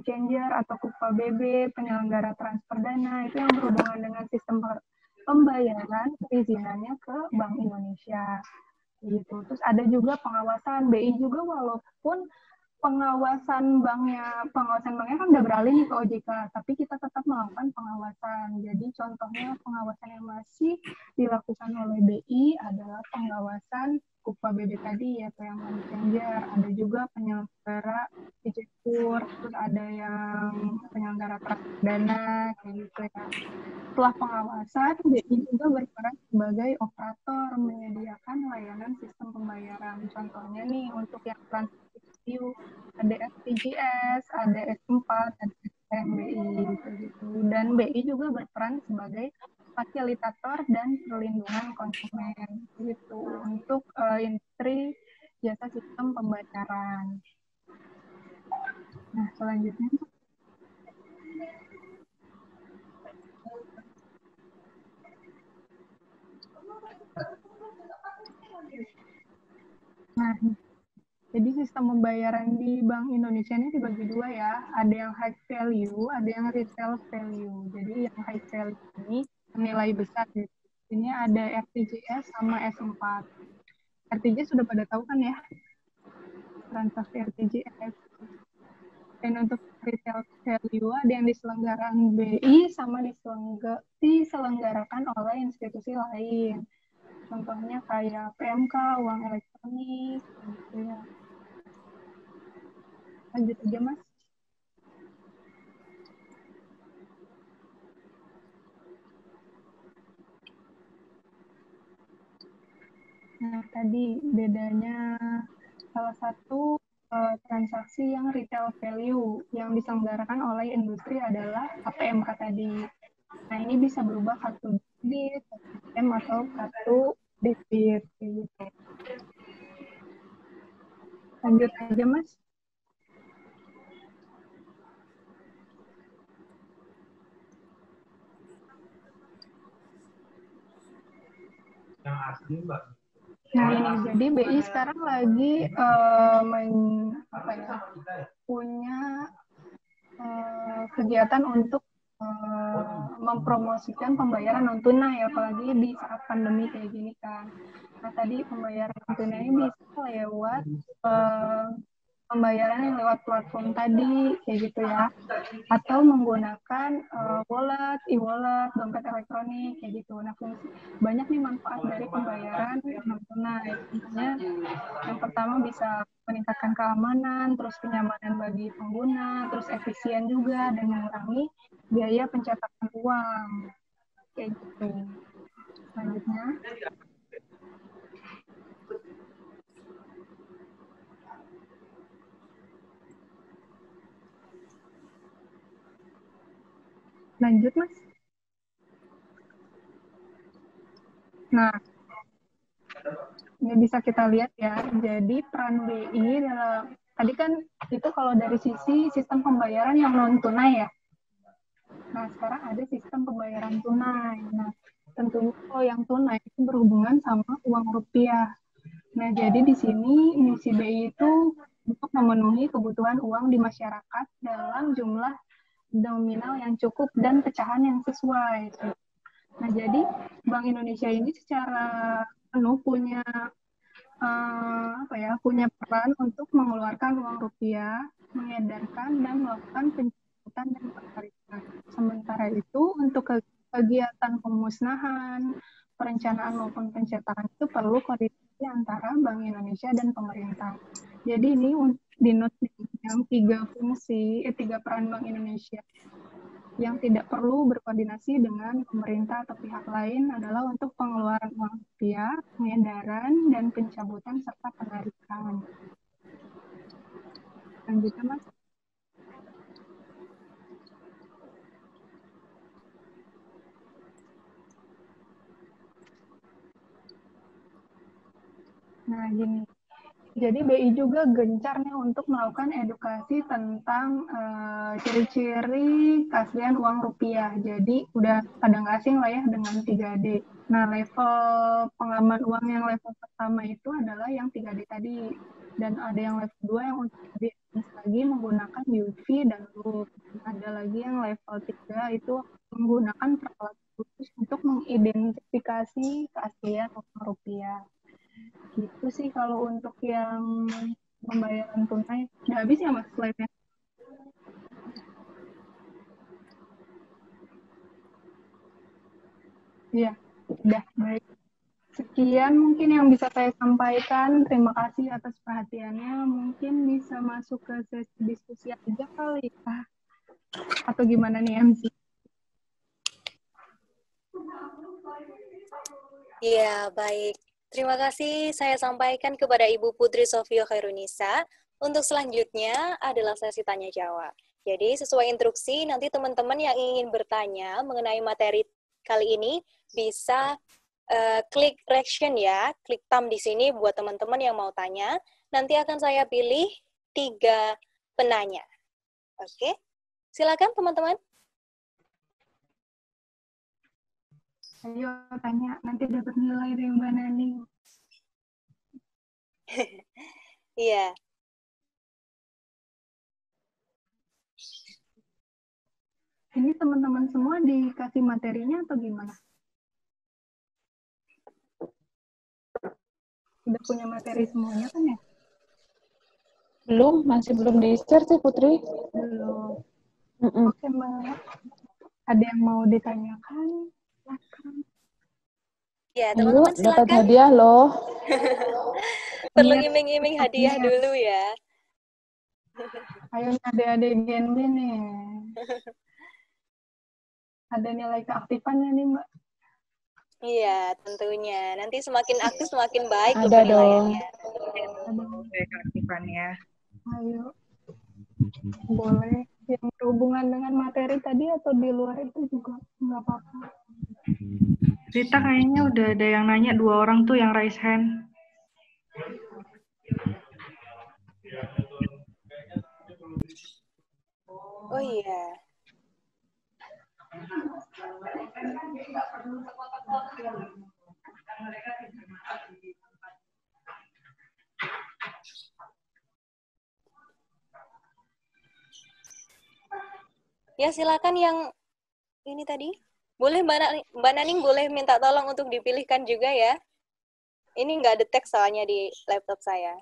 changer atau KUPA BB, penyelenggara transfer dana, itu yang berhubungan dengan sistem pembayaran perizinannya ke Bank Indonesia. Gitu. Terus ada juga pengawasan BI juga, walaupun pengawasan banknya kan udah beralih nih ke OJK, tapi kita tetap melakukan pengawasan. Jadi contohnya pengawasan yang masih dilakukan oleh BI adalah pengawasan KUPA BB tadi, yaitu yang money changer. Ada juga penyelenggara Fijekur, terus ada yang penyelenggara dana, kayak gitu ya. Setelah pengawasan, BI juga berperan sebagai operator menyediakan layanan sistem pembayaran. Contohnya nih untuk yang transaksi ada SPJS, ada S4, ada SMBI gitu. Dan BI juga berperan sebagai fasilitator dan perlindungan konsumen gitu untuk industri jasa sistem pembayaran. Nah, selanjutnya nah, jadi sistem pembayaran di Bank Indonesia ini dibagi dua ya. Ada yang high value, ada yang retail value. Jadi yang high value ini nilai besar. Gitu. Ini ada RTGS sama S4. RTGS sudah pada tahu kan ya? Transaksi RTGS. Dan untuk retail value ada yang diselenggarakan BI sama diselenggarakan oleh institusi lain. Contohnya kayak PMK, uang elektronik, gitu ya. Lanjut aja, Mas. Nah, tadi bedanya salah satu transaksi yang retail value yang diselenggarakan oleh industri adalah APMK tadi. Nah, ini bisa berubah kartu debit, ATM, atau kartu debit. Gitu. Lanjut aja, Mas. Yang asli, Mbak. Nah, ini jadi BI sekarang lagi punya kegiatan untuk mempromosikan pembayaran non tunai, apalagi di saat pandemi kayak gini kan. Nah, tadi pembayaran non tunai bisa lewat pembayaran yang lewat platform tadi, kayak gitu ya, atau menggunakan wallet, e-wallet, dompet elektronik, kayak gitu. Nah, banyak nih manfaat dari pembayaran non tunai. Contohnya, yang pertama bisa meningkatkan keamanan, terus kenyamanan bagi pengguna, terus efisien juga, dan mengurangi biaya pencetakan uang, kayak gitu. Selanjutnya. Lanjut, Mas. Nah, ini bisa kita lihat ya. Jadi peran BI dalam tadi kan itu kalau dari sisi sistem pembayaran yang non tunai ya. Nah, sekarang ada sistem pembayaran tunai. Nah, tentunya kalau yang tunai itu berhubungan sama uang rupiah. Nah, jadi di sini misi BI itu untuk memenuhi kebutuhan uang di masyarakat dalam jumlah nominal yang cukup dan pecahan yang sesuai. Nah, jadi Bank Indonesia ini secara penuh punya punya peran untuk mengeluarkan uang rupiah, mengedarkan dan melakukan pencabutan dan penarikan. Sementara itu untuk kegiatan pemusnahan, perencanaan maupun pencetakan itu perlu koordinasi antara Bank Indonesia dan pemerintah. Jadi ini di note yang tiga peran Bank Indonesia yang tidak perlu berkoordinasi dengan pemerintah atau pihak lain adalah untuk pengeluaran uang rupiah, pengedaran, dan pencabutan serta penarikan. Lanjutnya, Mas. Nah, gini. Jadi BI juga gencar nih untuk melakukan edukasi tentang ciri-ciri keaslian uang rupiah. Jadi udah pada nggak asing lah ya dengan 3D. Nah, level pengaman uang yang level pertama itu adalah yang 3D tadi. Dan ada yang level 2 yang untuk lagi menggunakan UV dan loop. Ada lagi yang level 3 itu menggunakan peralatan khusus untuk mengidentifikasi keaslian uang rupiah. Gitu sih kalau untuk yang pembayaran tunai. Udah habis ya Mas slide-nya? Iya, udah baik. Sekian mungkin yang bisa saya sampaikan. Terima kasih atas perhatiannya. Mungkin bisa masuk ke sesi diskusi aja kali ya. Atau gimana nih MC? Ya, baik. Terima kasih saya sampaikan kepada Ibu Putri Sofio Khairunisa. Untuk selanjutnya adalah sesi tanya jawab. Jadi sesuai instruksi, nanti teman-teman yang ingin bertanya mengenai materi kali ini bisa klik reaction ya, klik thumb di sini buat teman-teman yang mau tanya. Nanti akan saya pilih 3 penanya. Oke, silakan teman-teman. Ayo tanya, nanti dapat nilai dari Mbak Nani. Iya. Ini teman-teman semua dikasih materinya atau gimana? Udah punya materi semuanya kan ya? Belum, masih belum di-share sih Putri. Belum. Oke Mbak. Ada yang mau ditanyakan? Silakan. Ya, teman-teman silakan. Dapat hadiah loh. Perlu iming-iming hadiah dulu ya. Ayo adik-adik Gen B nih. Ada nilai keaktifannya nih Mbak. Iya, tentunya. Nanti semakin aktif semakin baik ada penilaiannya. Ada nilai keaktifannya. Ayo. Boleh. Yang berhubungan dengan materi tadi atau di luar itu juga nggak apa-apa. Rita kayaknya udah ada yang nanya 2 orang tuh yang raise hand. Oh iya. Ya, silakan yang ini tadi. Boleh Mbak Naning boleh minta tolong untuk dipilihkan juga ya. Ini nggak ada teks soalnya di laptop saya.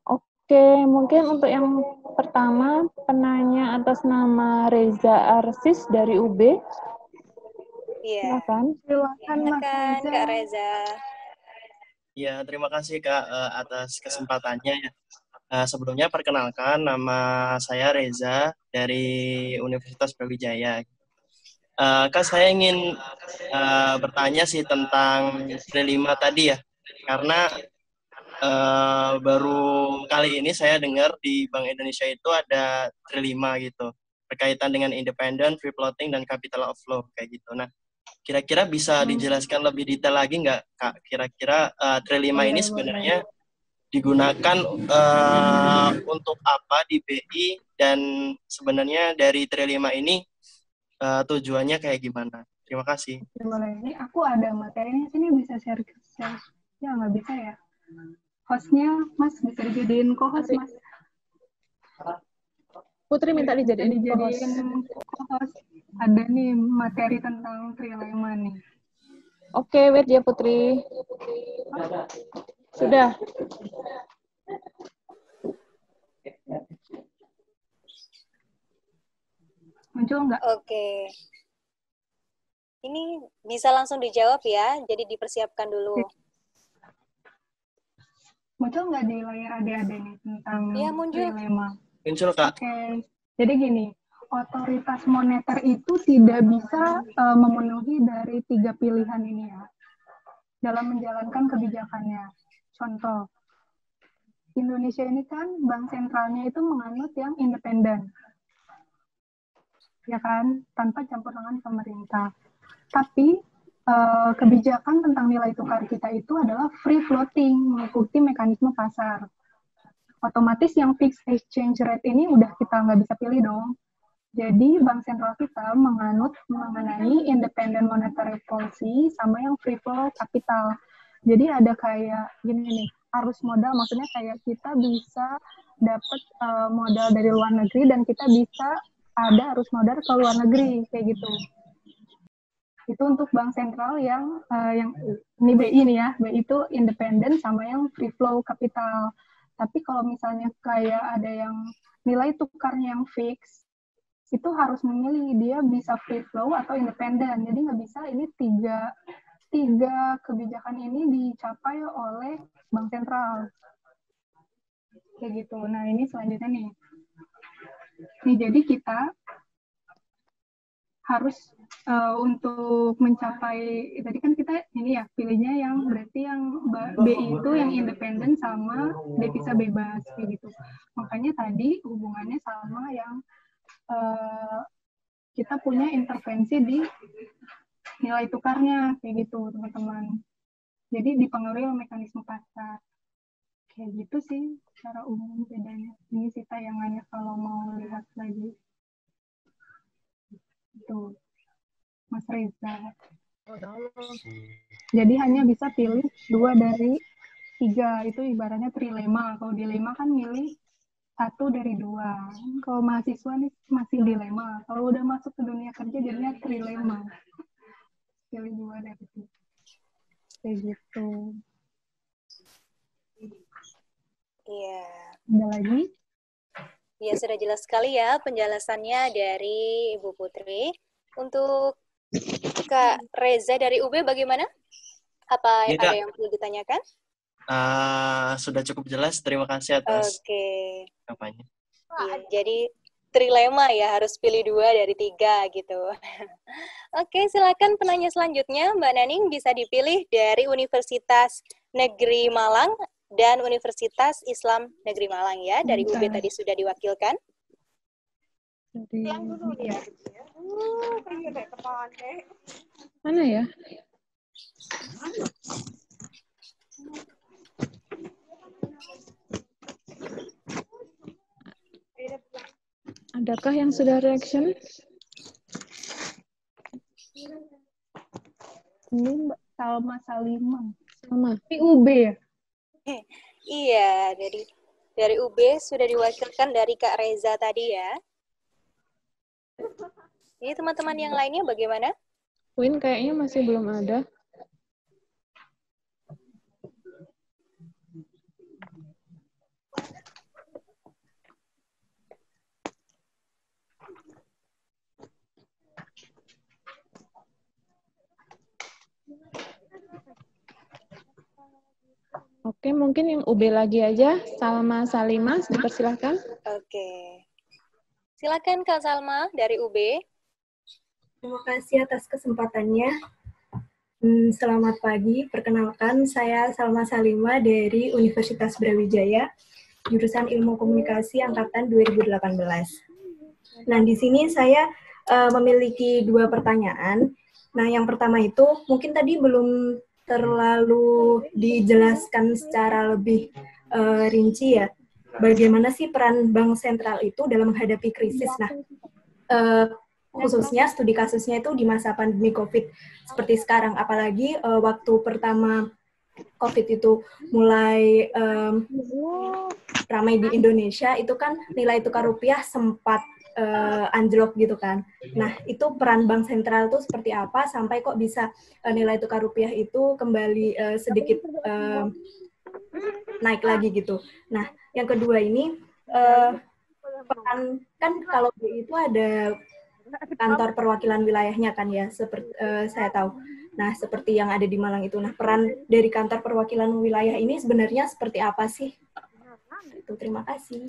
Oke, mungkin untuk yang pertama, penanya atas nama Reza Arsis dari UB. Iya. Silakan Kak Reza. Ya, terima kasih Kak atas kesempatannya. Sebelumnya perkenalkan, nama saya Reza dari Universitas Brawijaya. Kak, saya ingin bertanya sih tentang Tri5 tadi ya, karena baru kali ini saya dengar di Bank Indonesia itu ada Tri5 gitu, berkaitan dengan independent, free floating, dan capital outflow kayak gitu. Nah, kira-kira bisa dijelaskan lebih detail lagi nggak Kak? Kira-kira Tri5 ini sebenarnya digunakan untuk apa di BI, dan sebenarnya dari Tri5 ini tujuannya kayak gimana? Terima kasih. Boleh. Ini aku ada materinya sini, bisa share. Ya nggak bisa ya. Hostnya Mas bisa dijadiin co-host Mas. Putri minta dijadiin co-host. Ada nih materi tentang Tri5 nih. Oke, wait ya Putri. Sudah. Muncul nggak? Oke. Ini bisa langsung dijawab ya, jadi dipersiapkan dulu. Muncul nggak di layar adik-adik nih tentang muncul. Tri5? Muncul Kak. Oke. Jadi gini, otoritas moneter itu tidak bisa memenuhi dari 3 pilihan ini ya, dalam menjalankan kebijakannya. Contoh, Indonesia ini kan bank sentralnya itu menganut yang independen, ya kan, tanpa campur tangan pemerintah. Tapi kebijakan tentang nilai tukar kita itu adalah free floating, mengikuti mekanisme pasar. Otomatis yang fixed exchange rate ini udah kita nggak bisa pilih dong. Jadi bank sentral kita menganut mengenai independent monetary policy sama yang free flow capital. Jadi ada kayak gini nih, arus modal, maksudnya kayak kita bisa dapat modal dari luar negeri dan kita bisa ada arus modal ke luar negeri kayak gitu. Itu untuk bank sentral yang ini BI nih ya, BI itu independen sama yang free flow capital. Tapi kalau misalnya kayak ada yang nilai tukarnya yang fix, itu harus memilih dia bisa free flow atau independen. Jadi nggak bisa ini tiga kebijakan ini dicapai oleh bank sentral. Kayak gitu. Nah, ini selanjutnya nih. Nih, jadi kita harus untuk mencapai, tadi kan kita ini ya, pilihnya yang berarti yang BI itu yang independen sama devisa bebas, kayak gitu. Makanya tadi hubungannya sama yang kita punya intervensi di nilai tukarnya, kayak gitu, teman-teman. Jadi dipengaruhi oleh mekanisme pasar. Kayak gitu sih secara umum bedanya. Ini sih tayangannya kalau mau lihat lagi. Itu Mas Reza. Jadi hanya bisa pilih 2 dari 3. Itu ibaratnya trilema. Kalau dilema kan milih 1 dari 2. Kalau mahasiswa nih masih dilema. Kalau udah masuk ke dunia kerja jadinya trilema. Pilih 2 dari 3. Kayak gitu. Iya. Ada lagi? Ya, sudah jelas sekali ya penjelasannya dari Ibu Putri. Untuk Kak Reza dari UB bagaimana? Apa Ya, ada Kak. yang perlu ditanyakan? Sudah cukup jelas. Terima kasih atas Oke. kampanye. Ya, jadi trilema ya, harus pilih 2 dari 3 gitu. Oke, silakan penanya selanjutnya. Mbak Naning bisa dipilih dari Universitas Negeri Malang dan Universitas Islam Negeri Malang ya. Dari UB tadi sudah diwakilkan. Yang dulu ya. Mana ya? Adakah yang sudah reaction? Ini Mbak Salma Salimah. Sama. Ini UB ya? Iya, dari UB sudah diwakilkan dari Kak Reza tadi ya. Ini teman-teman yang lainnya bagaimana? Win kayaknya masih belum ada. Oke, mungkin yang UB lagi aja. Salma Salimah, dipersilahkan. Oke. Silakan Kak Salma dari UB. Terima kasih atas kesempatannya. Selamat pagi, perkenalkan saya Salma Salimah dari Universitas Brawijaya, jurusan Ilmu Komunikasi angkatan 2018. Nah, di sini saya memiliki 2 pertanyaan. Nah, yang pertama itu mungkin tadi belum terlalu dijelaskan secara lebih rinci ya. Bagaimana sih peran bank sentral itu dalam menghadapi krisis? Nah, khususnya studi kasusnya itu di masa pandemi COVID seperti sekarang, apalagi waktu pertama COVID itu mulai ramai di Indonesia, itu kan nilai tukar rupiah sempat anjlok gitu kan. Nah, itu peran bank sentral itu seperti apa sampai kok bisa nilai tukar rupiah itu kembali sedikit naik lagi gitu. Nah, yang kedua ini peran, kan kalau itu ada kantor perwakilan wilayahnya kan ya, seperti saya tahu. Nah, seperti yang ada di Malang itu. Nah, peran dari kantor perwakilan wilayah ini sebenarnya seperti apa sih? Itu, terima kasih.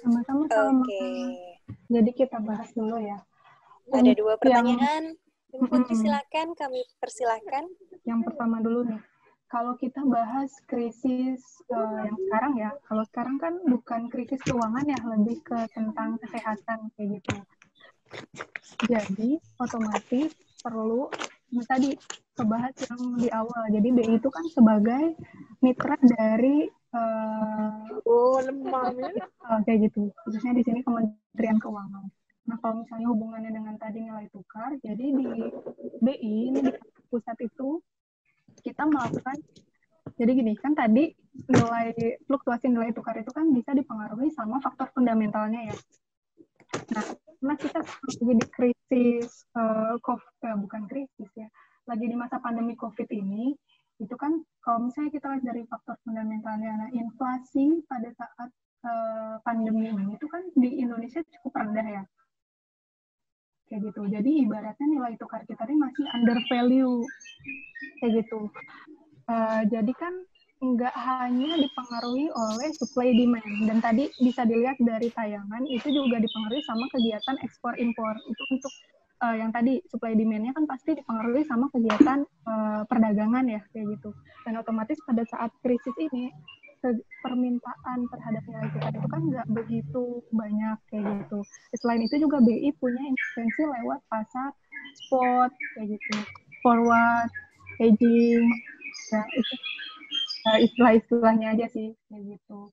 Sama-sama. Oke. Jadi kita bahas dulu ya. Ada 2 pertanyaan. Ibu Putri silakan, kami persilakan. Yang pertama dulu nih. Kalau kita bahas krisis yang sekarang ya, kalau sekarang kan bukan krisis keuangan ya, lebih ke tentang kesehatan kayak gitu. Jadi otomatis perlu tadi kebahas yang di awal. Jadi BI itu kan sebagai mitra dari kayak gitu. Khususnya di sini Kementerian Keuangan. Nah, kalau misalnya hubungannya dengan tadi nilai tukar, jadi di BI ini di pusat itu kita melakukan, jadi gini kan tadi fluktuasi nilai tukar itu kan bisa dipengaruhi sama faktor fundamentalnya ya. Nah, karena kita lagi di krisis bukan krisis ya, lagi di masa pandemi COVID ini, itu kan kalau misalnya kita lihat dari faktor fundamentalnya, nah inflasi pada saat pandemi ini itu kan di Indonesia cukup rendah ya, kayak gitu. Jadi ibaratnya nilai tukar kita ini masih under value, kayak gitu. Jadi kan nggak hanya dipengaruhi oleh supply demand, dan tadi bisa dilihat dari tayangan itu juga dipengaruhi sama kegiatan ekspor impor. Itu untuk yang tadi supply demand-nya kan pasti dipengaruhi sama kegiatan perdagangan ya, kayak gitu. Dan otomatis pada saat krisis ini permintaan terhadap nilai tukar itu kan nggak begitu banyak, kayak gitu. Selain itu juga BI punya intervensi lewat pasar spot, kayak gitu, forward, hedging, ya itu istilah-istilahnya aja sih, kayak gitu.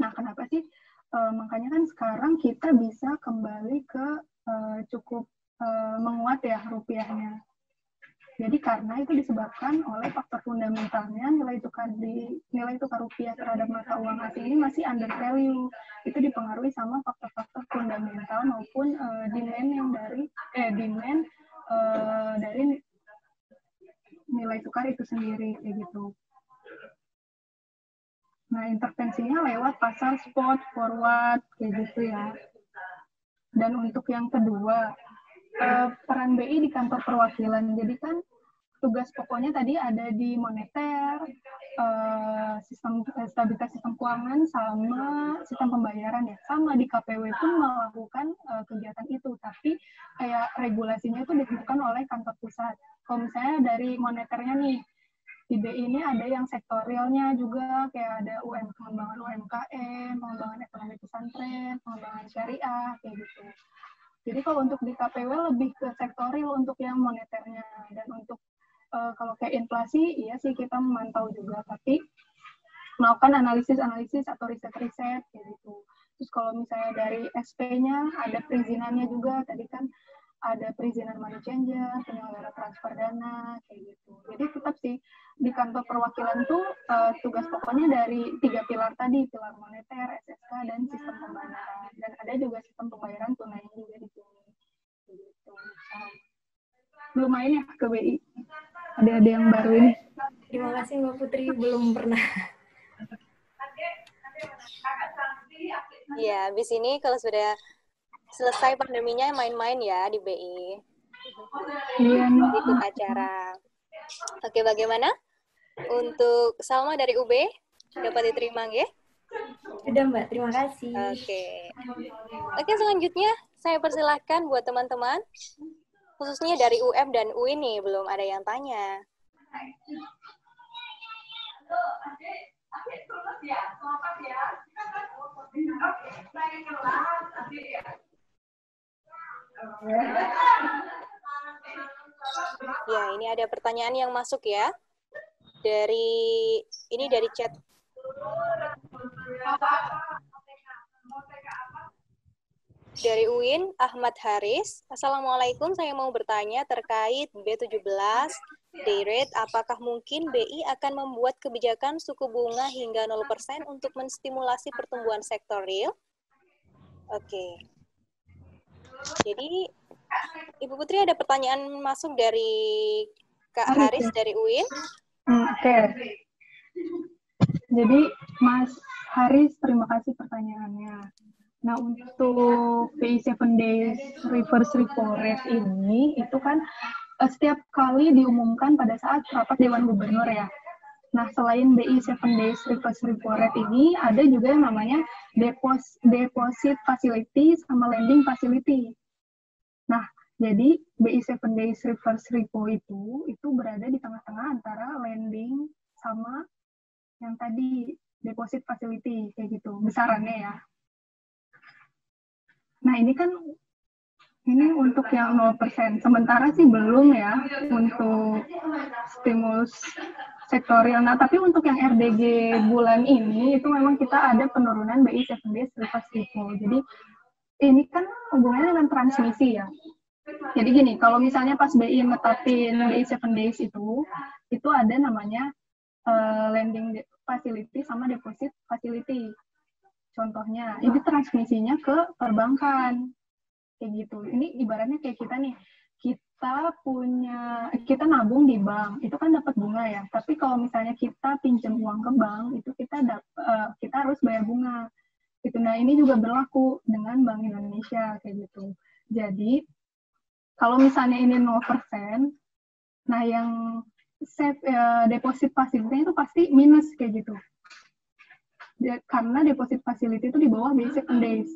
Nah, kenapa sih? Makanya kan sekarang kita bisa kembali ke cukup menguat ya rupiahnya. Jadi karena itu disebabkan oleh faktor fundamentalnya nilai tukar rupiah terhadap mata uang asing ini masih under value. Itu dipengaruhi sama faktor-faktor fundamental maupun demand dari nilai tukar itu sendiri, kayak gitu. Nah, intervensinya lewat pasar spot, forward, kayak gitu ya. Dan untuk yang kedua, peran BI di kantor perwakilan. Jadi kan tugas pokoknya tadi ada di moneter, sistem stabilitas sistem keuangan, sama sistem pembayaran ya. Sama di KPW pun melakukan kegiatan itu, tapi kayak regulasinya itu ditentukan oleh kantor pusat. Kalau misalnya dari moneternya nih, di BI ini ada yang sektorialnya juga, kayak ada pengembangan UMKM, pengembangan ekonomi pesantren, pengembangan syariah, kayak gitu. Jadi kalau untuk di KPW lebih ke sektorial untuk yang moneternya. Dan untuk kalau kayak inflasi, iya sih kita memantau juga, tapi melakukan analisis atau riset-riset, kayak gitu. Terus kalau misalnya dari SP-nya, ada perizinannya juga, tadi kan ada perizinan money changer, penyelenggara transfer dana, kayak gitu. Jadi tetap sih di kantor perwakilan tuh tugas pokoknya dari 3 pilar tadi, pilar moneter, SSK, dan sistem pembayaran. Dan ada juga sistem pembayaran tunai juga di sini. Gitu. Belum main ya ke BI? Ada yang baru ini? Terima kasih Mbak Putri, belum pernah. Ya, habis ini kalau sudah selesai pandeminya main-main ya di BI. Iya. Ikut acara. Oke, bagaimana? Untuk Salma dari UB, dapat diterima ya? Sudah Mbak, terima kasih. Oke, selanjutnya saya persilahkan buat teman-teman, khususnya dari UM dan UI nih, belum ada yang tanya. Ya, ini ada pertanyaan yang masuk ya. Dari chat. Dari UIN, Ahmad Haris. Assalamualaikum, saya mau bertanya terkait B17 day rate. Apakah mungkin BI akan membuat kebijakan suku bunga hingga 0% untuk menstimulasi pertumbuhan sektor real? Oke. Jadi, Ibu Putri ada pertanyaan masuk dari Kak Haris dari UIN. Oke. Jadi, Mas Haris, terima kasih pertanyaannya. Nah, untuk BI 7 days reverse repo rate ini, itu kan setiap kali diumumkan pada saat rapat Dewan Gubernur ya. Nah, selain BI 7 days reverse repo rate ini, ada juga yang namanya deposit facility sama lending facility. Nah, jadi BI 7 days reverse repo itu berada di tengah-tengah antara lending sama yang tadi deposit facility, kayak gitu, besarannya ya. Nah, ini untuk yang 0%. Sementara sih belum ya untuk stimulus sektorial. Nah, tapi untuk yang RDG bulan ini, itu memang kita ada penurunan BI 7 days reverse repo. Jadi, ini kan hubungannya dengan transmisi ya. Jadi gini, kalau misalnya pas BI netapin BI 7 days itu ada namanya lending facility sama deposit facility. Contohnya, ini transmisinya ke perbankan. Kayak gitu. Ini ibaratnya kayak kita nih, kita nabung di bank, itu kan dapat bunga ya. Tapi kalau misalnya kita pinjam uang ke bank, itu kita harus bayar bunga. Gitu. Nah, ini juga berlaku dengan Bank Indonesia kayak gitu. Jadi, kalau misalnya ini 0%, nah yang deposit facility itu pasti minus kayak gitu. Karena deposit facility itu di bawah BI 7 days.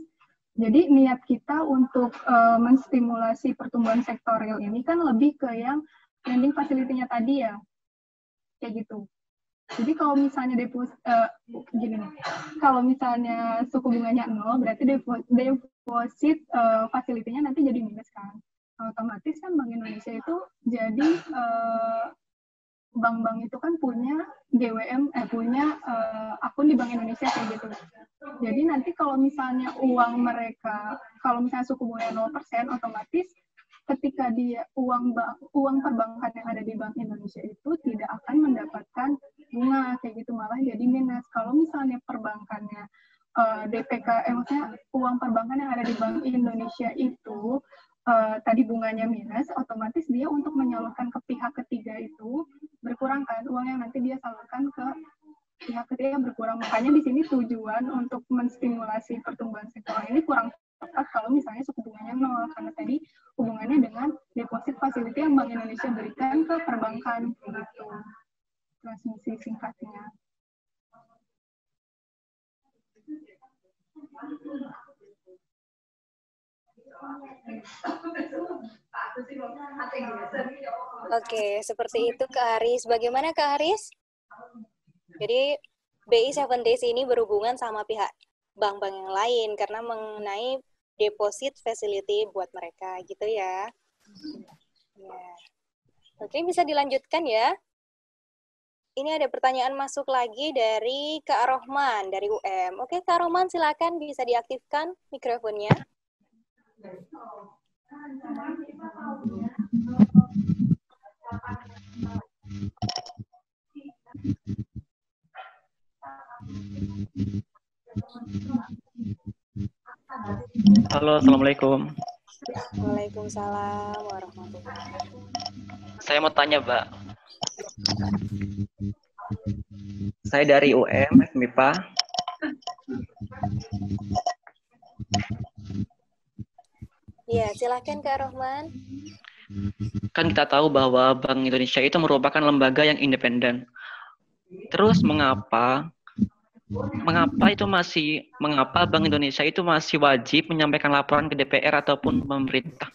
Jadi niat kita untuk menstimulasi pertumbuhan sektor real ini kan lebih ke yang lending facility-nya tadi ya. Kayak gitu. Jadi kalau misalnya gini nih, kalau misalnya suku bunganya 0, berarti deposit facility-nya nanti jadi minus kan. Otomatis kan Bank Indonesia itu jadi bank-bank itu kan punya GWM, punya akun di Bank Indonesia kayak gitu. Jadi nanti kalau misalnya kalau misalnya suku bunganya 0%, otomatis ketika dia uang perbankan yang ada di Bank Indonesia itu tidak akan mendapatkan bunga kayak gitu, malah jadi minus. Kalau misalnya perbankannya DPK, maksudnya uang perbankan yang ada di Bank Indonesia itu tadi bunganya minus, otomatis dia untuk menyalurkan ke pihak ketiga itu berkurang kan, uang yang nanti dia salurkan ke pihak ketiga berkurang. Makanya di sini tujuan untuk menstimulasi pertumbuhan sektor ini kurang tepat kalau misalnya suku bunganya 0, karena tadi hubungannya dengan deposit facility yang Bank Indonesia berikan ke perbankan gitu. Transmisi singkatnya. Oke, seperti itu Kak Haris. Bagaimana Kak Haris? Jadi BI 7 Days ini berhubungan sama pihak bank-bank yang lain karena mengenai deposit facility buat mereka gitu ya. Ya. Oke, bisa dilanjutkan ya. Ini ada pertanyaan masuk lagi dari Kak Rohman dari UM. Oke, Kak Rohman silakan bisa diaktifkan mikrofonnya. Halo, Assalamualaikum. Waalaikumsalam warahmatullahi wabarakatuh. Saya mau tanya, Mbak. Saya dari UM, MIPA. Ya, silakan Kak Rohman. Kan kita tahu bahwa Bank Indonesia itu merupakan lembaga yang independen. Terus mengapa Bank Indonesia itu masih wajib menyampaikan laporan ke DPR ataupun pemerintah?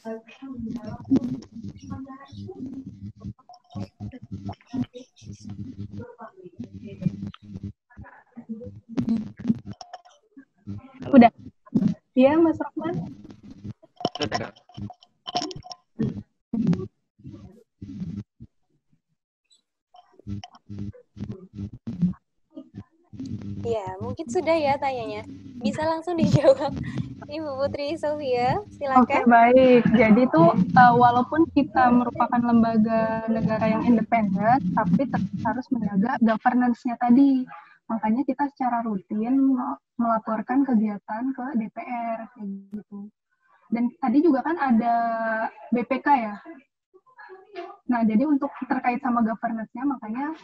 Udah. Iya, Mas Rohman. Sudah. Ya, mungkin sudah ya tanyanya. Bisa langsung dijawab. Ibu Putri Sofia, silakan. Oke, baik. Jadi tuh walaupun kita merupakan lembaga negara yang independen, tapi tetap harus menjaga governance-nya tadi. Makanya kita secara rutin melaporkan kegiatan ke DPR kayak gitu. Dan tadi juga kan ada BPK ya. Nah, jadi untuk terkait sama governance-nya, makanya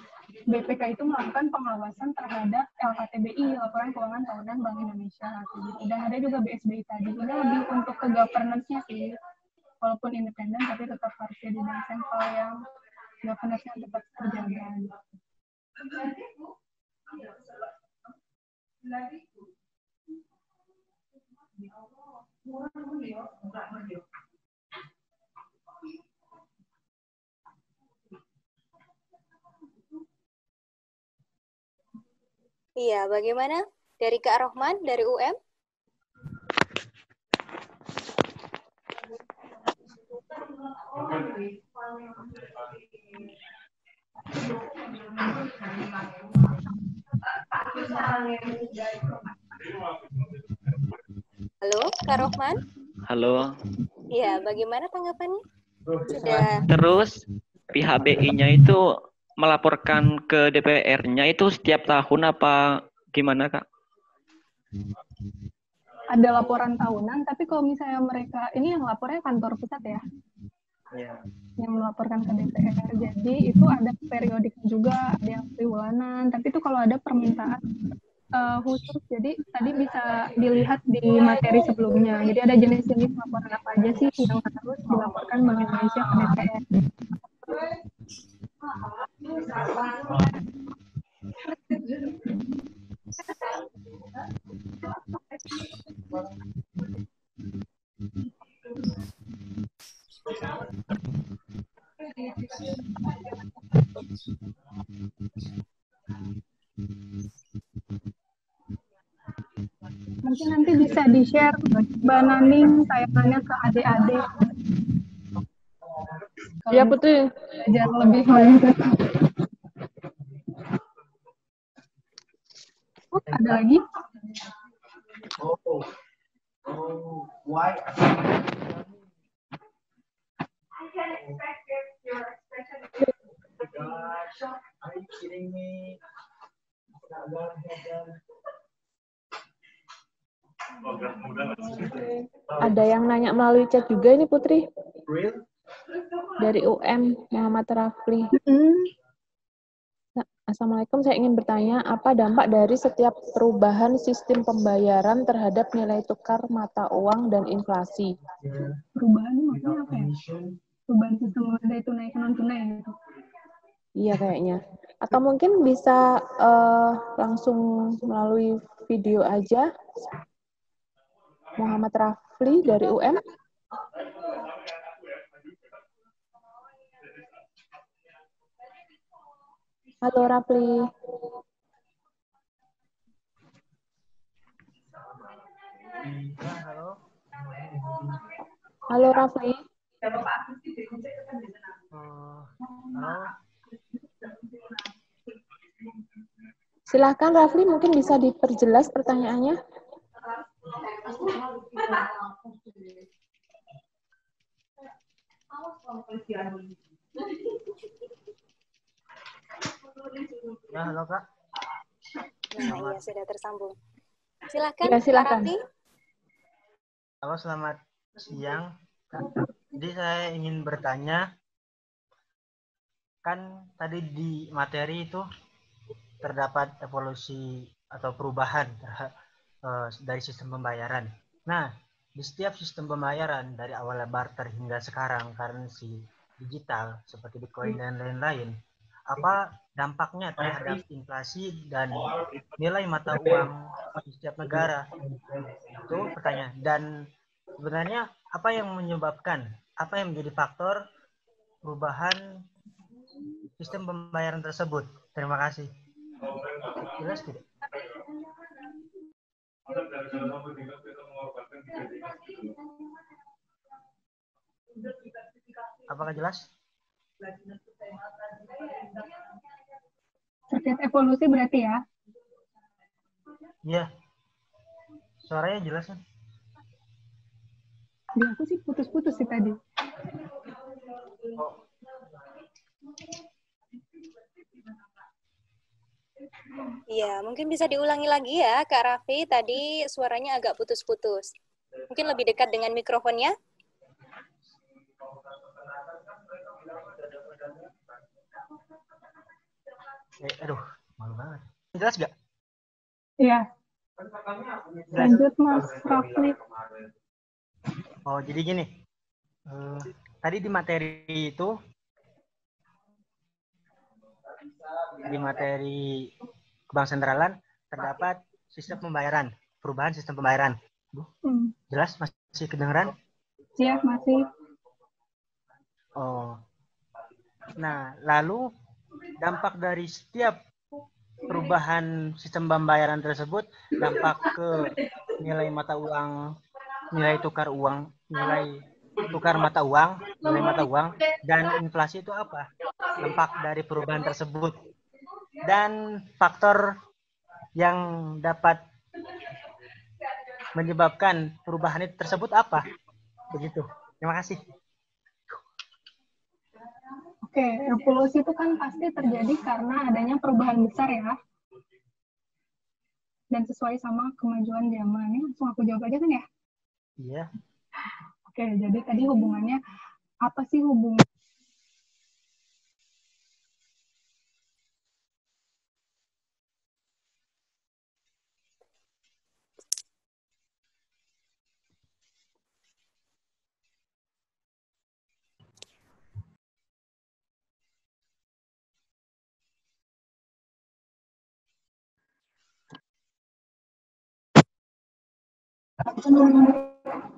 BPK itu melakukan pengawasan terhadap LKTBI, Laporan Keuangan Tahunan Bank Indonesia. Gitu. Dan ada juga BSBI tadi. Ini lebih untuk ke governance-nya sih. Walaupun independen, tapi tetap harus jadi bank sentral yang governance-nya tetap terjaga. Gitu. Iya, bagaimana? Dari Kak Rohman, dari UM? Halo, Kak Rohman? Halo. Iya, bagaimana tanggapannya? Sudah. Terus pihak BI-nya itu melaporkan ke DPR-nya itu setiap tahun apa gimana, Kak? Ada laporan tahunan, tapi kalau misalnya mereka, ini yang lapornya kantor pusat ya, yang melaporkan ke DPR. Jadi itu ada periodik juga, ada yang triwulanan, tapi itu kalau ada permintaan khusus, jadi tadi bisa dilihat di materi sebelumnya. Jadi ada jenis-jenis laporan apa aja sih yang harus dilaporkan Bank Indonesia ke DPR. Mungkin nanti bisa di-share Mbak Naning tayangannya ke adik-adik. Iya, Putri. Belajar lebih lanjut. Ada lagi? Why? Gosh, are you kidding me? Ada yang nanya melalui chat juga ini, Putri. Real? Dari UM, Muhammad Rafli. Assalamualaikum, saya ingin bertanya, apa dampak dari setiap perubahan sistem pembayaran terhadap nilai tukar mata uang dan inflasi? Perubahan maksudnya apa ya? Perubahan sistem dari tunai ke non-tunai gitu. Iya kayaknya. Atau mungkin bisa langsung melalui video aja. Muhammad Rafli dari UM. Halo Rafli. Halo. Halo Rafli. Halo. Silahkan Rafli, mungkin bisa diperjelas pertanyaannya. Ya, halo Kak. Nah, iya sudah tersambung. Silakan, Ya, silakan. Kak Rafli. Halo, selamat siang, Kak. Jadi saya ingin bertanya, kan tadi di materi itu terdapat evolusi atau perubahan dari sistem pembayaran. Nah, di setiap sistem pembayaran dari awalnya barter hingga sekarang currency digital seperti Bitcoin dan lain-lain, apa dampaknya terhadap inflasi dan nilai mata uang di setiap negara? Itu pertanyaan. Dan sebenarnya apa yang menyebabkan, apa yang menjadi faktor perubahan sistem pembayaran tersebut? Terima kasih. Jelas tidak? Apakah jelas? Terkait evolusi berarti ya? Iya. Suaranya jelas kan? Di aku sih putus-putus sih tadi. Iya, mungkin bisa diulangi lagi ya, Kak Raffi. Tadi suaranya agak putus-putus. Mungkin lebih dekat dengan mikrofonnya. Aduh, malu banget. Jelas nggak? Iya. Lanjut Mas Rafli. Oh, jadi gini. Tadi di materi itu, di materi Bank Sentralan terdapat sistem pembayaran, perubahan sistem pembayaran. Jelas masih kedengeran? Iya, masih. Oh. Nah, lalu dampak dari setiap perubahan sistem pembayaran tersebut dampak ke nilai mata uang, nilai tukar uang, nilai tukar mata uang, nilai mata uang, dan inflasi itu apa? Dampak dari perubahan tersebut. Dan faktor yang dapat menyebabkan perubahan itu tersebut apa? Begitu. Terima kasih. Oke, revolusi itu kan pasti terjadi karena adanya perubahan besar ya. Dan sesuai sama kemajuan zaman. Ini langsung aku jawab aja kan ya? Iya. Oke, jadi tadi hubungannya, apa sih hubungan?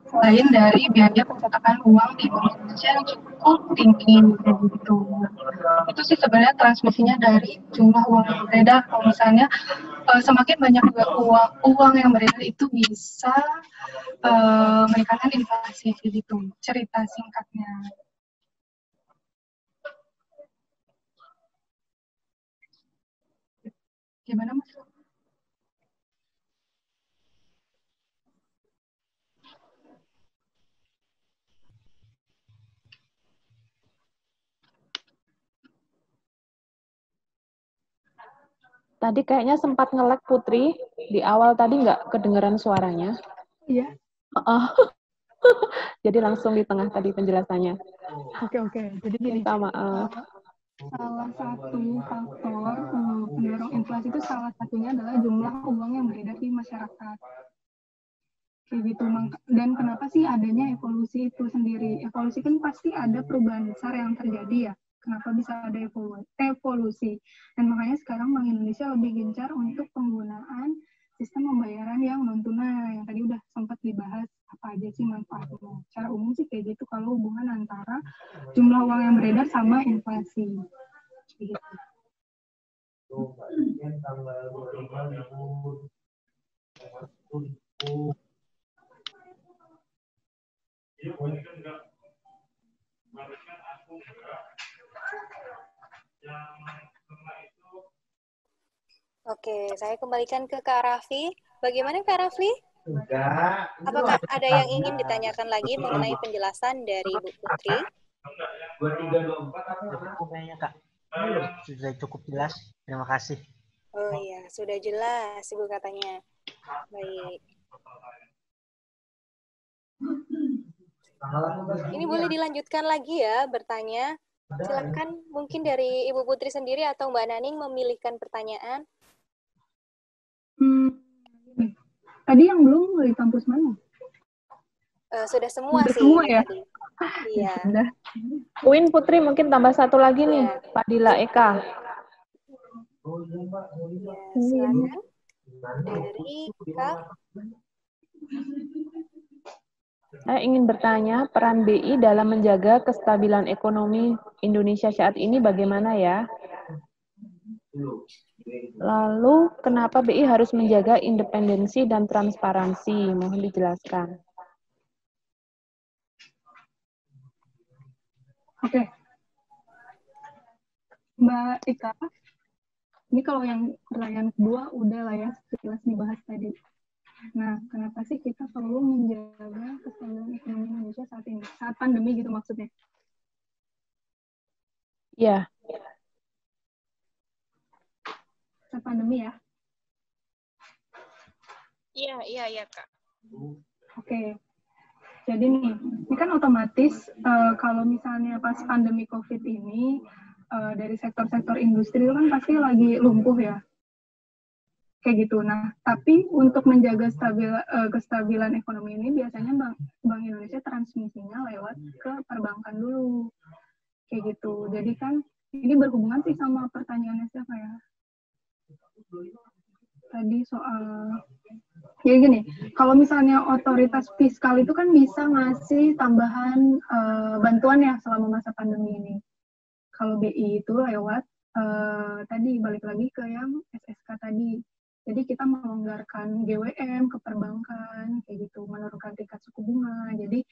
Selain dari biaya pencetakan uang di Indonesia yang cukup tinggi begitu. Itu sih sebenarnya transmisinya dari jumlah uang yang beredar. Kalau misalnya semakin banyak uang yang beredar itu bisa meningkatkan inflasi gitu. Cerita singkatnya. Gimana Mas? Tadi kayaknya sempat nge-lag Putri. Di awal tadi nggak kedengeran suaranya. Iya. Jadi langsung di tengah tadi penjelasannya. Oke. Jadi gini. Minta maaf. Salah satu faktor pendorong inflasi itu salah satunya adalah jumlah uang yang beredar di masyarakat. Kayak gitu. Dan kenapa sih adanya evolusi itu sendiri? Evolusi kan pasti ada perubahan besar yang terjadi ya. Kenapa bisa ada evolusi? Dan makanya sekarang Bank Indonesia lebih gencar untuk penggunaan sistem pembayaran yang non-tunai. Yang tadi udah sempat dibahas apa aja sih manfaatnya. Secara umum sih kayak gitu kalau hubungan antara jumlah uang yang beredar sama inflasi. Gitu. Oke, saya kembalikan ke Kak Raffi. Bagaimana Kak Raffi? Enggak. Apakah ada yang ingin ditanyakan lagi mengenai penjelasan dari Bu Putri? 2324 apa? Cukup kayaknya Kak. Sudah cukup jelas. Terima kasih. Oh iya, sudah jelas Ibu katanya. Baik. Ini boleh dilanjutkan lagi ya bertanya. Silakan mungkin dari Ibu Putri sendiri atau Mbak Naning memilihkan pertanyaan. Tadi yang belum di kampus mana? Sudah semua Sudah sih. Semua ya? Tadi. Iya. Uin Putri mungkin tambah satu lagi nih, Fadila Eka. Ya, silakan. Dari Kak. Saya ingin bertanya, peran BI dalam menjaga kestabilan ekonomi Indonesia saat ini bagaimana ya? Lalu, kenapa BI harus menjaga independensi dan transparansi? Mohon dijelaskan. Oke. Mbak Ika, ini kalau yang pertanyaan kedua udah lah ya, jelas dibahas tadi. Nah, kenapa sih kita perlu menjaga kestabilan ekonomi Indonesia saat ini? Saat pandemi gitu maksudnya? Iya. Saat pandemi ya? Iya, Kak. Oke. Jadi nih, ini kan otomatis kalau misalnya pas pandemi COVID ini, dari sektor-sektor industri itu kan pasti lagi lumpuh ya. Kayak gitu. Nah, tapi untuk menjaga kestabilan ekonomi ini biasanya Bank Indonesia transmisinya lewat ke perbankan dulu. Kayak gitu. Jadi kan ini berhubungan sih sama pertanyaannya siapa ya? Tadi soal ya gini, kalau misalnya otoritas fiskal itu kan bisa ngasih tambahan bantuan ya selama masa pandemi ini. Kalau BI itu lewat tadi balik lagi ke yang SSK tadi. Jadi kita melonggarkan GWM ke perbankan, kayak gitu, menurunkan tingkat suku bunga. Jadi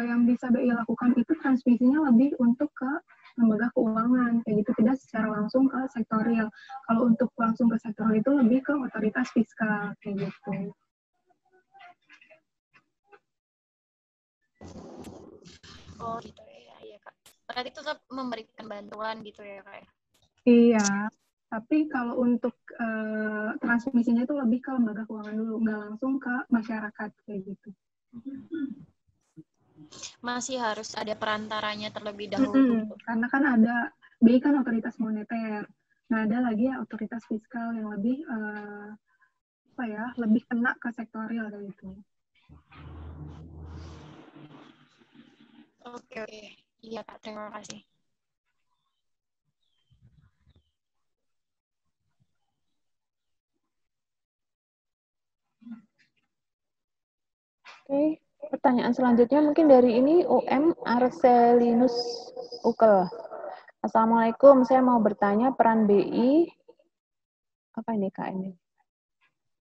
yang bisa BI lakukan itu transmisinya lebih untuk ke lembaga keuangan, kayak gitu, tidak secara langsung ke sektor real. Kalau untuk langsung ke sektor itu lebih ke otoritas fiskal, kayak gitu. Oh gitu ya, Kak. berarti tetap memberikan bantuan gitu ya Kak? Iya, tapi kalau untuk transmisinya itu lebih ke lembaga keuangan dulu, nggak langsung ke masyarakat kayak gitu. Masih harus ada perantaranya terlebih dahulu. Karena kan ada BI kan otoritas moneter, nah ada lagi ya otoritas fiskal yang lebih lebih kena ke sektorial kayak gitu. Oke, iya Kak, terima kasih. Oke, pertanyaan selanjutnya mungkin dari ini UM Arselinus Ukel. Assalamualaikum, saya mau bertanya peran BI, apa ini Kak ini?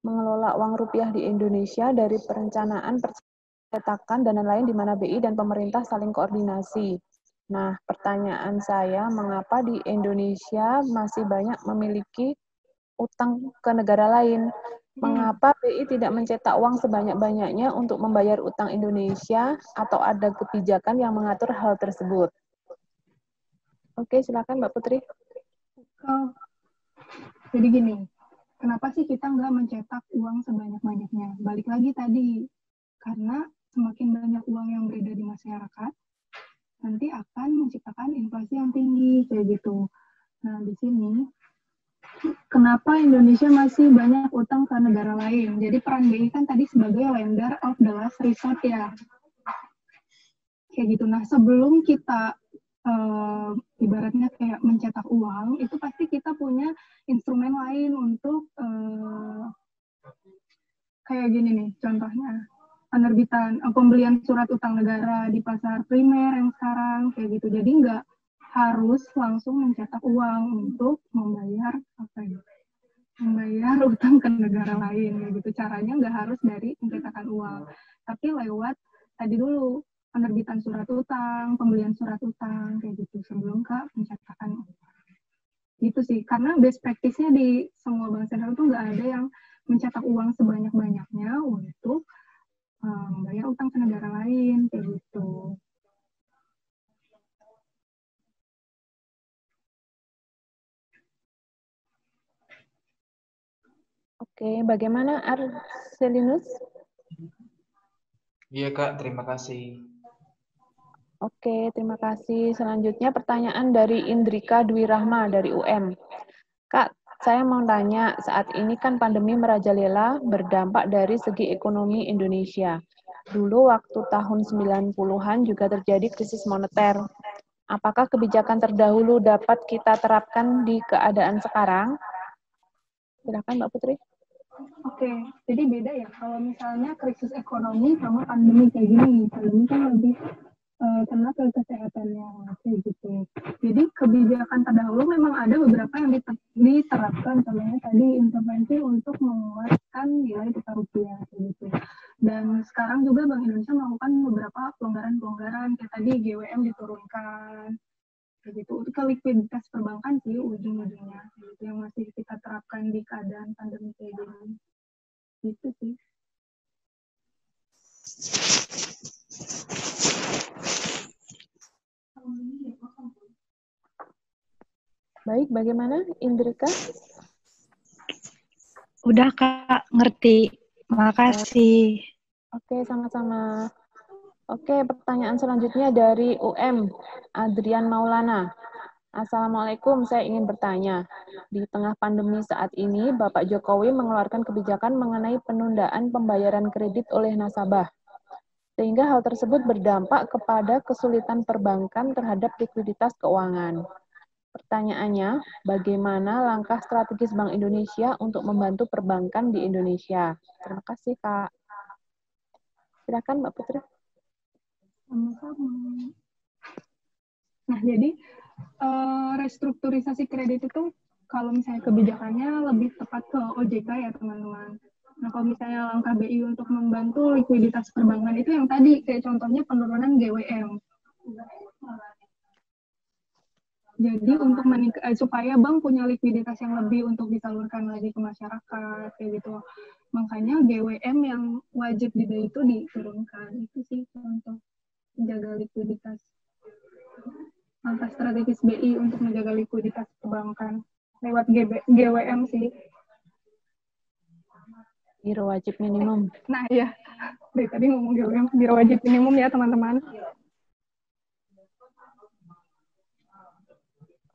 Mengelola uang rupiah di Indonesia dari perencanaan, percetakan, dan lain-lain di mana BI dan pemerintah saling koordinasi. Nah, pertanyaan saya, mengapa di Indonesia masih banyak memiliki utang ke negara lain? Mengapa BI tidak mencetak uang sebanyak-banyaknya untuk membayar utang Indonesia atau ada kebijakan yang mengatur hal tersebut? Oke, silakan Mbak Putri. Jadi gini, kenapa sih kita nggak mencetak uang sebanyak-banyaknya? Balik lagi tadi, karena semakin banyak uang yang beredar di masyarakat, nanti akan menciptakan inflasi yang tinggi, kayak gitu. Nah, di sini, kenapa Indonesia masih banyak utang ke negara lain? Jadi peran BI kan tadi sebagai lender of the last resort ya. Kayak gitu. Nah, sebelum kita ibaratnya kayak mencetak uang, itu pasti kita punya instrumen lain untuk kayak gini nih, contohnya penerbitan pembelian surat utang negara di pasar primer yang sekarang kayak gitu. Jadi nggak harus langsung mencetak uang untuk membayar membayar utang ke negara lain kayak gitu. Caranya nggak harus dari pencetakan uang, tapi lewat tadi dulu penerbitan surat utang, pembelian surat utang kayak gitu sebelum ke pencetakan uang. Gitu sih, karena best practice-nya di semua bank sentral itu nggak ada yang mencetak uang sebanyak-banyaknya untuk membayar utang ke negara lain kayak gitu. Oke, bagaimana Arselinus? Iya Kak, terima kasih. Oke, terima kasih. Selanjutnya pertanyaan dari Indrika Dwi Rahma dari UM. Kak, saya mau tanya, saat ini kan pandemi merajalela berdampak dari segi ekonomi Indonesia. Dulu waktu tahun 90-an juga terjadi krisis moneter. Apakah kebijakan terdahulu dapat kita terapkan di keadaan sekarang? Silakan Mbak Putri. Oke, jadi beda ya. Kalau misalnya krisis ekonomi sama pandemi kayak gini, pandemi kan lebih kena ke kesehatannya kayak gitu. Jadi kebijakan terdahulu memang ada beberapa yang diterapkan, contohnya tadi intervensi untuk menguatkan nilai tukar rupiah kayak gitu. Dan sekarang juga Bank Indonesia melakukan beberapa pelonggaran-pelonggaran kayak tadi GWM diturunkan kayak gitu. Untuk ke likuiditas perbankan sih ujung-ujungnya gitu, yang masih kita terapkan di keadaan pandemi kayak gini. Gitu sih. Baik, bagaimana Indrika? Udah Kak, ngerti. Makasih. Oke, sama-sama. Oke, pertanyaan selanjutnya dari UM, Adrian Maulana. Assalamualaikum, saya ingin bertanya. Di tengah pandemi saat ini, Bapak Jokowi mengeluarkan kebijakan mengenai penundaan pembayaran kredit oleh nasabah. Sehingga hal tersebut berdampak kepada kesulitan perbankan terhadap likuiditas keuangan. Pertanyaannya, bagaimana langkah strategis Bank Indonesia untuk membantu perbankan di Indonesia? Terima kasih, Kak. Silakan, Mbak Putri. Sama-sama. Nah, jadi restrukturisasi kredit itu kalau misalnya kebijakannya lebih tepat ke OJK ya, teman-teman. Nah, kalau misalnya langkah BI untuk membantu likuiditas perbankan itu yang tadi, kayak contohnya penurunan GWM. Jadi untuk supaya bank punya likuiditas yang lebih untuk disalurkan lagi ke masyarakat kayak gitu. Makanya GWM yang wajib di BI itu diturunkan. Itu sih contoh menjaga likuiditas. analisis BI untuk menjaga likuiditas perbankan lewat GWM sih. Giro wajib minimum. Nah ya, dari tadi ngomong GWM, giro wajib minimum ya teman-teman.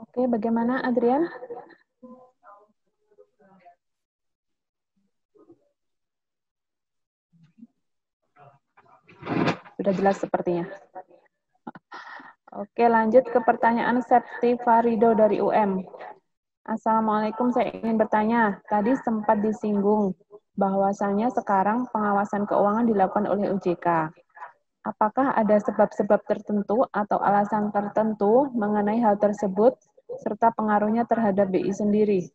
Oke, bagaimana Adrian? Sudah jelas sepertinya. Oke, lanjut ke pertanyaan Septi Farido dari UM. Assalamualaikum, saya ingin bertanya. Tadi sempat disinggung bahwasannya sekarang pengawasan keuangan dilakukan oleh OJK. Apakah ada sebab-sebab tertentu atau alasan tertentu mengenai hal tersebut, serta pengaruhnya terhadap BI sendiri?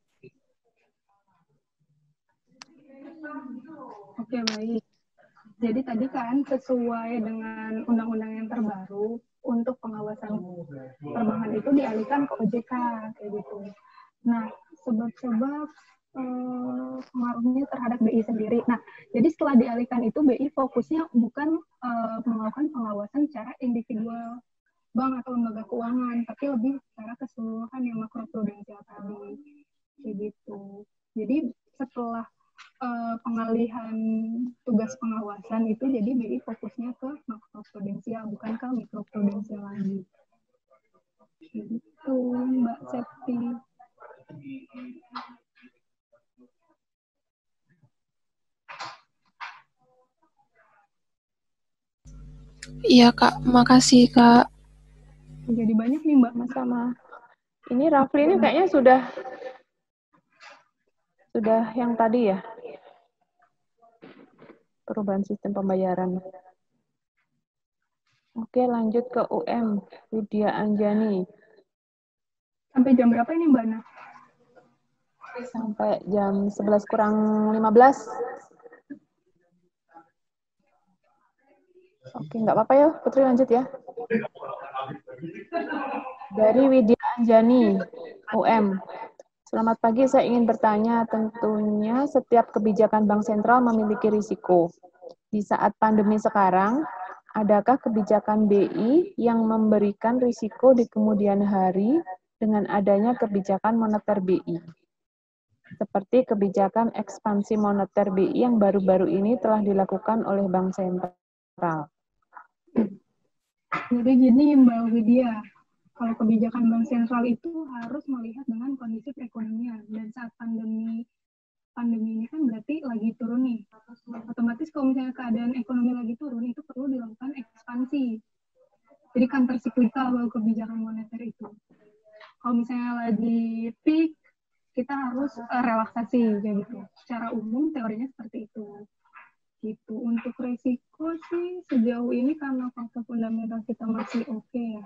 Oke, baik. Jadi tadi kan sesuai dengan undang-undang yang terbaru, untuk pengawasan perbankan itu dialihkan ke OJK, kayak gitu. Nah, sebab-sebab pengaruhnya terhadap BI sendiri. Nah, jadi setelah dialihkan itu BI fokusnya bukan melakukan pengawasan secara individual bank atau lembaga keuangan, tapi lebih secara keseluruhan yang makroprudensial tadi, kayak gitu. Jadi setelah pengalihan tugas pengawasan itu, jadi BI fokusnya ke makroprudensial, bukan ke mikroprudensial lagi. Gitu, Mbak Septi. Iya Kak, makasih Kak. Jadi banyak nih Mbak. Sama. Ini Rafli ini kayaknya sudah yang tadi ya, perubahan sistem pembayaran. Oke, lanjut ke UM, Widya Anjani. Sampai jam berapa ini Mbak Ana? Sampai jam 11 kurang 15. Oke, nggak apa-apa ya, Putri lanjut ya. Dari Widya Anjani, UM. Selamat pagi, saya ingin bertanya, tentunya setiap kebijakan Bank Sentral memiliki risiko. Di saat pandemi sekarang, adakah kebijakan BI yang memberikan risiko di kemudian hari dengan adanya kebijakan moneter BI? Seperti kebijakan ekspansi moneter BI yang baru-baru ini telah dilakukan oleh Bank Sentral. Jadi gini Mbak Widya, kalau kebijakan Bank Sentral itu harus melihat dengan kondisi perekonomian, dan saat pandemi ini kan berarti lagi turun nih. Otomatis kalau misalnya keadaan ekonomi lagi turun, itu perlu dilakukan ekspansi. Jadi countercyclical kalau kebijakan moneter itu. Kalau misalnya lagi peak, kita harus relaksasi kayak gitu. Secara umum teorinya seperti itu. Gitu. Untuk risiko sih sejauh ini karena faktor fundamental kita masih oke ya.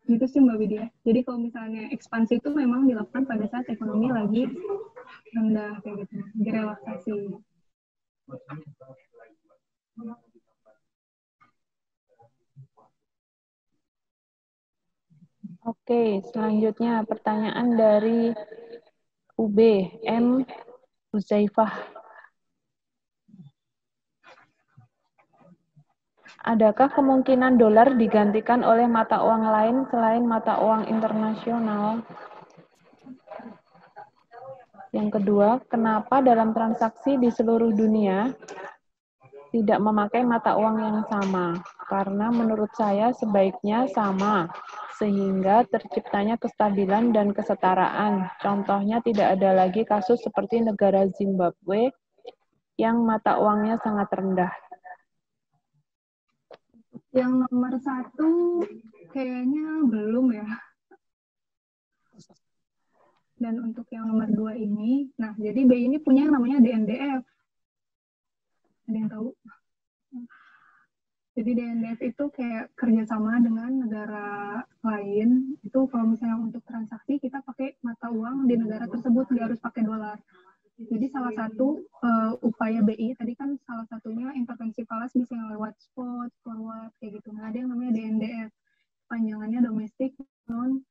Gitu sih Mbak Widya. Jadi kalau misalnya ekspansi itu memang dilakukan pada saat ekonomi lagi rendah kayak gitu, direlaksasi. Oke, selanjutnya pertanyaan dari UB M. Huzaifah. Adakah kemungkinan dolar digantikan oleh mata uang lain selain mata uang internasional? Yang kedua, kenapa dalam transaksi di seluruh dunia tidak memakai mata uang yang sama? Karena menurut saya sebaiknya sama, sehingga terciptanya kestabilan dan kesetaraan. Contohnya tidak ada lagi kasus seperti negara Zimbabwe yang mata uangnya sangat rendah. Yang nomor 1 kayaknya belum ya. Dan untuk yang nomor 2 ini, nah jadi BI ini punya yang namanya DNDF. Ada yang tahu? Jadi DNDF itu kayak kerjasama dengan negara lain. Itu kalau misalnya untuk transaksi kita pakai mata uang di negara tersebut, nggak harus pakai dolar. Jadi salah satu upaya BI tadi kan salah satunya intervensi falas bisa lewat spot, forward kayak gitu. Nah, ada yang namanya DNDF, panjangannya domestic non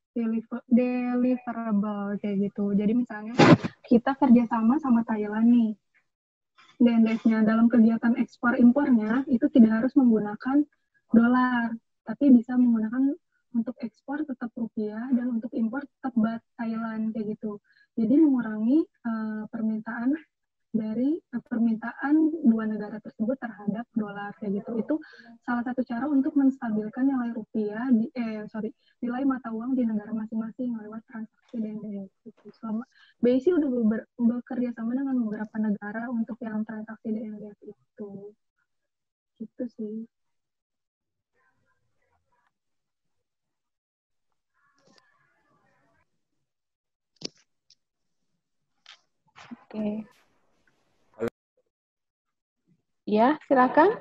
deliverable kayak gitu. Jadi misalnya kita kerjasama sama Thailand nih, DNDS-nya dalam kegiatan ekspor impornya itu tidak harus menggunakan dolar, tapi bisa menggunakan untuk ekspor tetap rupiah dan untuk impor tetap baht Thailand kayak gitu. Jadi mengurangi permintaan dua negara tersebut terhadap dolar kayak gitu. Itu salah satu cara untuk menstabilkan nilai rupiah nilai mata uang di negara masing-masing lewat transaksi DND. Gitu. Selama BSI udah bekerja sama dengan beberapa negara untuk yang transaksi DND itu. Gitu sih. Oke. Ya, silakan.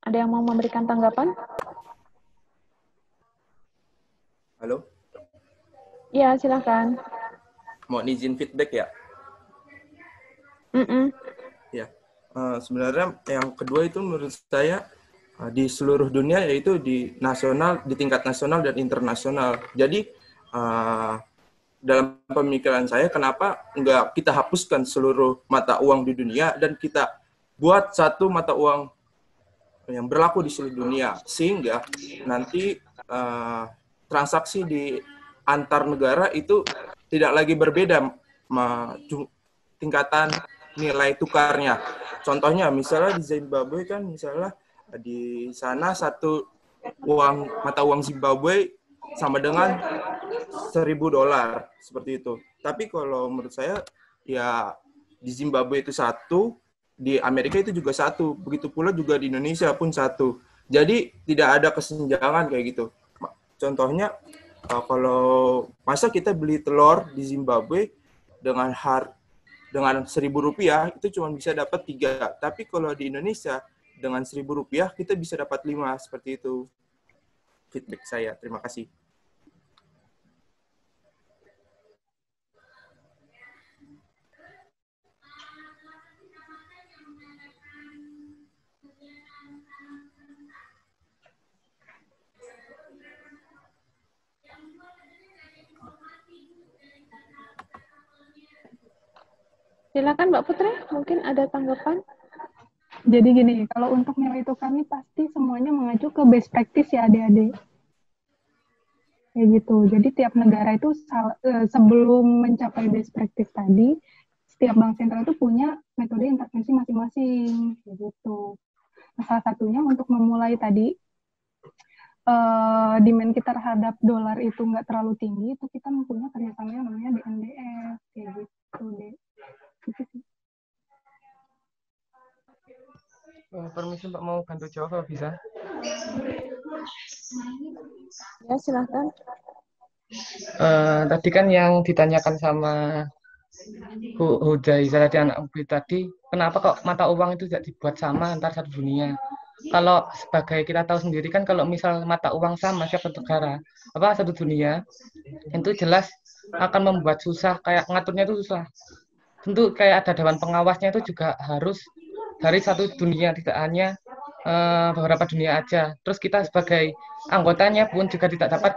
Ada yang mau memberikan tanggapan? Halo? Ya, silakan. Mau izin feedback ya? Ya. Sebenarnya yang kedua itu menurut saya di seluruh dunia, yaitu di tingkat nasional dan internasional. Jadi dalam pemikiran saya, kenapa nggak kita hapuskan seluruh mata uang di dunia dan kita buat satu mata uang yang berlaku di seluruh dunia, sehingga nanti transaksi di antar negara itu tidak lagi berbeda tingkatan nilai tukarnya. Contohnya misalnya di Zimbabwe kan, misalnya di sana satu mata uang Zimbabwe sama dengan $1.000 seperti itu. Tapi kalau menurut saya ya di Zimbabwe itu satu, di Amerika itu juga satu, begitu pula juga di Indonesia pun satu. Jadi tidak ada kesenjangan kayak gitu. Contohnya kalau masa kita beli telur di Zimbabwe dengan $1.000 itu cuma bisa dapat 3. Tapi kalau di Indonesia dengan $1.000 kita bisa dapat 5, seperti itu. Feedback saya. Terima kasih. Silakan Mbak Putri, mungkin ada tanggapan? Jadi gini, kalau untuk nilai tukar ini pasti semuanya mengacu ke best practice ya adik-adik. Kayak gitu. Jadi tiap negara itu sebelum mencapai best practice tadi, setiap bank sentral itu punya metode intervensi masing-masing. Kayak gitu. Nah, salah satunya untuk memulai tadi, demand kita terhadap dolar itu nggak terlalu tinggi, itu kita mempunyai kerjasama yang namanya DNDS. Kayak gitu deh. Gitu sih. Permisi Mbak, mau bantu jawab kalau bisa? Ya, silahkan. Tadi kan yang ditanyakan sama Bu Hudaisah tadi, anak UB tadi, kenapa kok mata uang itu tidak dibuat sama antar satu dunia? Kalau sebagai kita tahu sendiri kan, kalau misal mata uang sama satu negara, satu dunia, itu jelas akan membuat susah, kayak ngaturnya itu susah. Tentu kayak ada dewan pengawasnya itu juga harus dari satu dunia, tidak hanya beberapa dunia aja. Terus kita sebagai anggotanya pun juga tidak dapat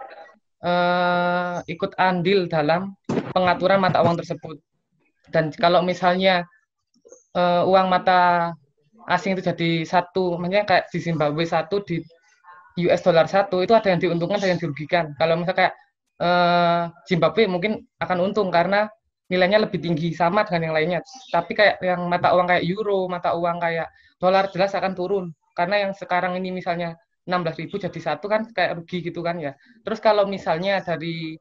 ikut andil dalam pengaturan mata uang tersebut. Dan kalau misalnya uang mata asing itu jadi satu, maksudnya kayak di Zimbabwe satu, di US dollar satu, itu ada yang diuntungkan, ada yang dirugikan. Kalau misalnya kayak Zimbabwe mungkin akan untung karena nilainya lebih tinggi sama dengan yang lainnya. Tapi kayak yang mata uang kayak euro, mata uang kayak dolar jelas akan turun. Karena yang sekarang ini misalnya 16.000 jadi satu kan kayak rugi gitu kan ya. Terus kalau misalnya dari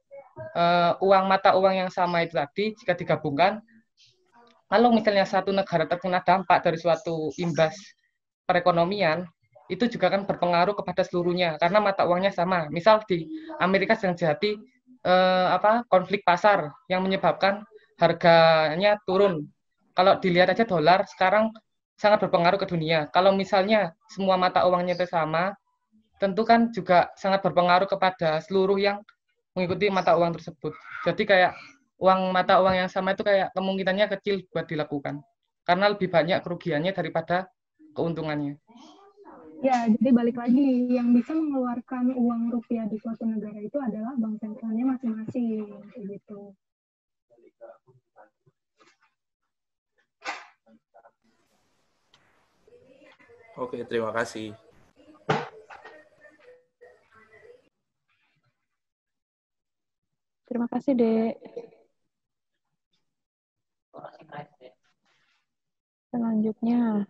mata uang yang sama itu tadi, jika digabungkan, kalau misalnya satu negara terkena dampak dari suatu imbas perekonomian, itu juga kan berpengaruh kepada seluruhnya karena mata uangnya sama. Misal di Amerika sedang terjadi konflik pasar yang menyebabkan harganya turun. Kalau dilihat aja dolar sekarang sangat berpengaruh ke dunia. Kalau misalnya semua mata uangnya itu sama, tentu kan juga sangat berpengaruh kepada seluruh yang mengikuti mata uang tersebut. Jadi kayak mata uang yang sama itu kayak kemungkinannya kecil buat dilakukan. Karena lebih banyak kerugiannya daripada keuntungannya. Ya, jadi balik lagi, yang bisa mengeluarkan uang rupiah di suatu negara itu adalah bank sentralnya masing-masing, gitu. Oke, terima kasih. Terima kasih, Dek. Selanjutnya,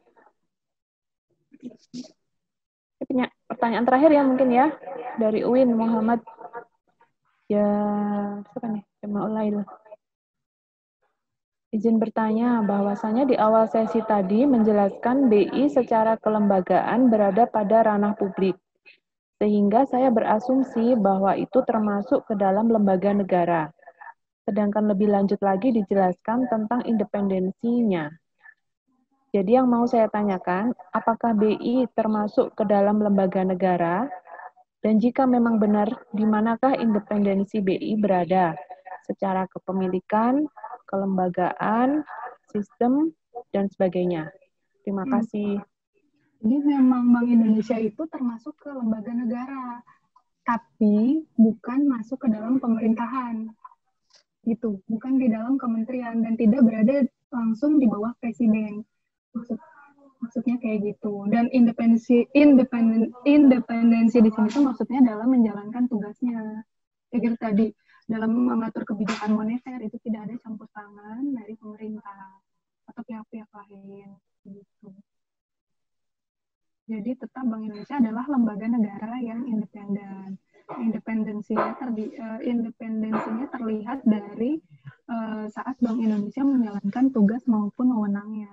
saya punya pertanyaan terakhir ya mungkin ya, dari Uin Muhammad. Ya, siapa nih? Jamaulail. Izin bertanya, bahwasanya di awal sesi tadi menjelaskan BI secara kelembagaan berada pada ranah publik, sehingga saya berasumsi bahwa itu termasuk ke dalam lembaga negara. Sedangkan lebih lanjut lagi dijelaskan tentang independensinya. Jadi yang mau saya tanyakan, apakah BI termasuk ke dalam lembaga negara? Dan jika memang benar, di manakah independensi BI berada? Secara kepemilikan, kelembagaan, sistem, dan sebagainya. Terima kasih. Jadi memang Bank Indonesia itu termasuk ke lembaga negara, tapi bukan masuk ke dalam pemerintahan. Gitu, bukan di dalam kementerian dan tidak berada langsung di bawah presiden. Maksudnya kayak gitu. Dan independensi di sini tuh maksudnya dalam menjalankan tugasnya. Kayak gitu tadi, dalam mengatur kebijakan moneter itu tidak ada campur tangan dari pemerintah atau pihak-pihak lain. Gitu. Jadi tetap Bank Indonesia adalah lembaga negara yang independen. Independensinya terlihat dari saat Bank Indonesia menjalankan tugas maupun wewenangnya.